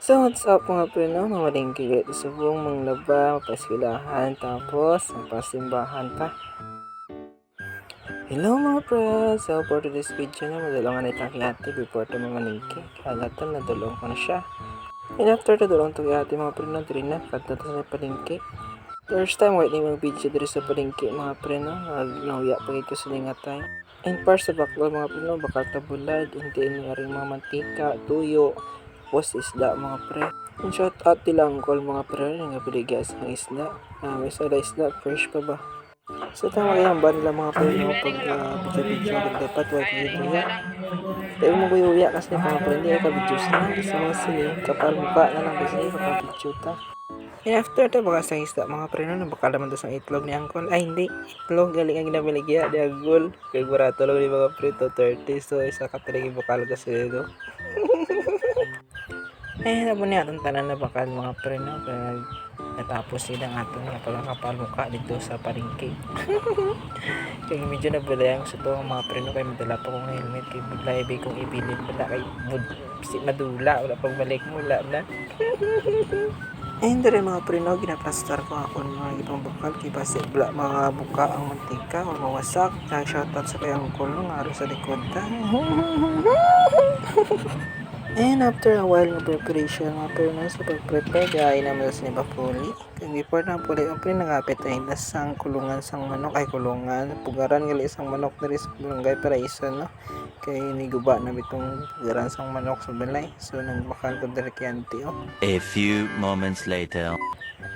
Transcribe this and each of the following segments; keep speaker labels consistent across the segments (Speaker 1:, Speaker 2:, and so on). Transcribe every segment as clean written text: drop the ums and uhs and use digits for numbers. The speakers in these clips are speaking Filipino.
Speaker 1: So what's up mga pre no? Mga malingkig sa buong manglaba, paskilahan, tapos ang pasimbahan pa. Hello mga pre! So for today's video na madulungan na itang kiyate before ito mga malingkig. Halatan na dulong ko na siya. And after na dulong ito kiyate mga pre no, diri na kata sa palingkig. First time wait na yung video diri sa palingkig mga pre no, nahuya pa ito sa lingatay. And first sa baklo mga pre no, bakal tabulad, hindi nga rin mga mantika, tuyo, tapos isda mga pre. And shout out nilang call mga pre nga biligas ng isda. May sada isda, fresh pa ba? So tama kayang ban lang mga pre no, pag video-video kung dapat wag video ya. Tayo mo kuyuya kasi mga pre, hindi ka video sa mga sili, kapal buka na lang kasi kapal video ta. And after ito baka sa isda mga pre no, baka naman to sa itlog ni Angkol. Ay hindi, itlog galing ang ginabiligya di agul. Kaya barato lang ni mga pre to 30, so isa ka talaga bakal kasi ito. Nabo niya atong tanan na bakal mga pre no, kaya natapos sila ng atong napagkakapal mukha dito sa palengke. Kaya medyo nabulayang sa to mga pre no, kaya madala pa kong helmet, kaya bigla kong ibilin wala kay madula, wala pagbalik mula na. Hindi rin mga pre no, ginaplastar ko ako ng mga ibang bakal, kaya basi wala mga buka ang mantika o mawasak. Kaya shoutout sa kayang kulong araw sa likod ta. And after a while ng preparation mga pre no, sa pag-prepare gaya naman sa sinipapuli. Kaya before na puli ang pre nangapit ay nasang kulungan sang manok ay kulungan pugaran gali isang manok na rin sa barangay Paraiso no. Kaya niguba na bitong pugaran sang manok sa balay, so nagbakal ko dari kiyanti oh.
Speaker 2: A few moments later.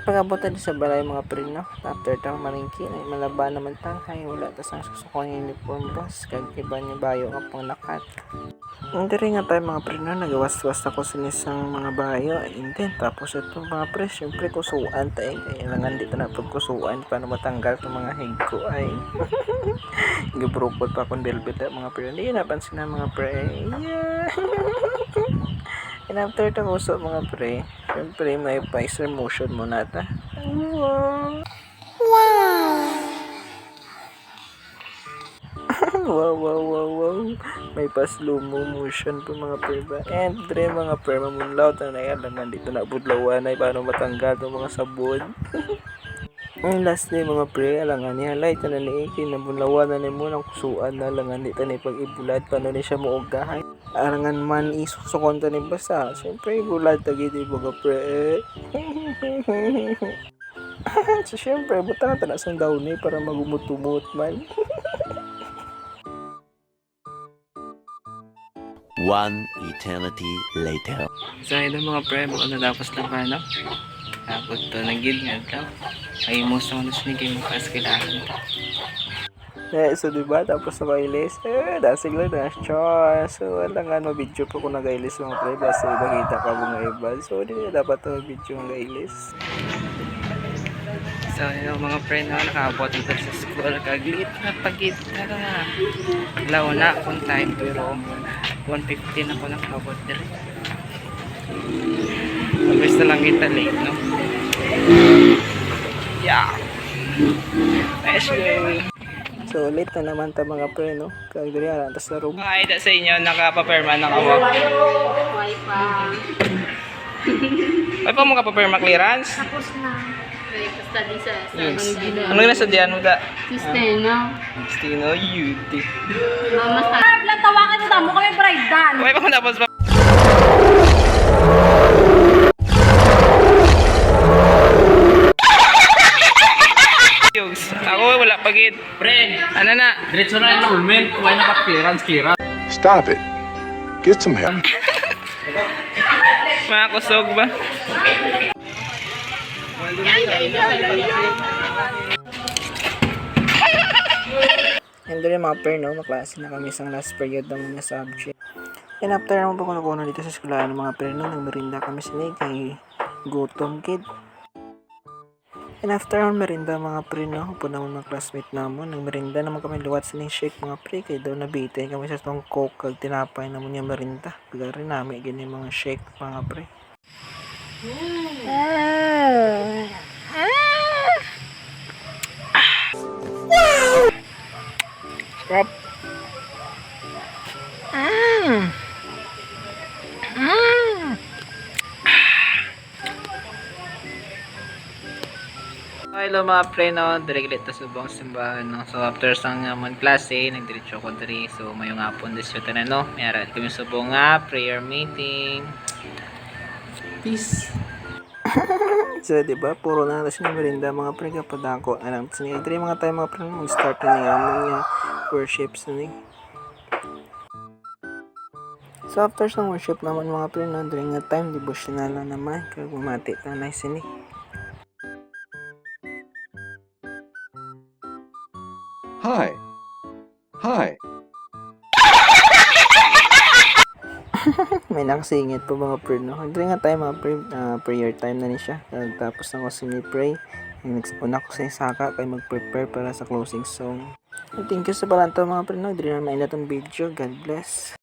Speaker 1: Pag-abutan sa balay mga pre no, after tang malingki ay malaba naman tanghay, wala tas ang susukon yung uniform boss kag iba ni bayo nga pang nakat. Hindi rin nga tayo mga pre no, nagawas-was ako sa isang mga bayo, and then tapos ito mga pre, syempre kusuan tayo, kailangan dito na pagkusuan paano matanggal itong mga hig ko ay gabrupot pa akong delbit mga pre, hindi napansin na mga pre, yeah. And after ito kuso mga pre, syempre may visor motion muna ta. Wow. May pa-slow motion po mga pre ba. And pre mga pre, mamunlaw ta na yan. Nandito na budlawan ay paano matanggal itong mga sabon. Ang last day mga pre, alangan niya light na ni Iki, nabunlawan na ni mo ng kusuan na alangan dito ni pag-ibulad, paano ni siya muugahay. Alangan man isusukon ta ni basa, siyempre ibulad tagi di mga pre. So siyempre, buta na tanasang daw ni para magumut-umut man.
Speaker 2: One eternity later.
Speaker 1: So ito mga pre, baka natapos na pa no? Tapos to nagil nga ito. Ay mo sa mga sinigay mo kas kailangan. So diba, tapos na kailis. Dasig lang na siya. So wala nga no, video pa kung nag-ailis mga pre. Basta ibagita ka mga iba. So hindi na dapat to video ng ailis. So yun mga pre no, nakaabot dito sa school. Kaglit na pagita. Law na akong time pero 1:15 ako nakaabot dito. Mabilis na lang kita late no. Yeah. Nice way. So late na naman ta mga pre no. Kaya diri ara tas sa room. Ay da sa inyo nakapaperma na ako.
Speaker 3: Why pa?
Speaker 1: Ay pa mo kapaperma clearance?
Speaker 3: Tapos na. Like, study sa
Speaker 1: Yes.
Speaker 3: Gino.
Speaker 1: Ano na sa diyan mo da?
Speaker 3: Sistema.
Speaker 1: Stino Yuti.
Speaker 3: Mama sa... Lang tawakan mo mo kami bride dan.
Speaker 1: Okay pa mo tapos pa. Ako wala pagid.
Speaker 4: Pre,
Speaker 1: Ano na?
Speaker 4: diretso na enrollment. Why na pa-clearance?
Speaker 5: Stop it. Get some help.
Speaker 1: Makakusog ba? And then mga pair no, maklase na kami sa last period ng mga subject. And after naman po kung nakuha dito sa eskwelahan ng mga pair no, nagmerinda kami sila kay gutom kid. And after naman merinda mga pre no, upo naman mga classmate naman, nagmerinda naman kami luwat sa shake mga pre, kay daw nabitay kami sa itong coke kag tinapay naman yung merinda. Pagari namin ganyan mga shake mga pre. Sarap. Hello mga pre, no? Diriglit na subong simbahan, no? So, after sang mag-klase, nagdiretso ko diri. So, mayong hapon disyo na, no? Mayara kami subong nga, prayer meeting. Peace! So, diba? Puro na natin na merinda mga pre, kapag ako. Alam, sinigay diri mga tayo mga pre, mag-start na niya mga worships na ni. So, after sa worship naman mga pre, no? During nga time, devotional na naman. Kaya bumati na nice ni.
Speaker 5: Hi. Hi.
Speaker 1: May nakasingit po mga pre, no? During nga time, mga pre, prayer time na ni siya. Tapos na ko sinipray. Una ko sa saka kay mag-prepare para sa closing song. Thank you sa balanto mga pre, no? Diri na mainat ang video. God bless.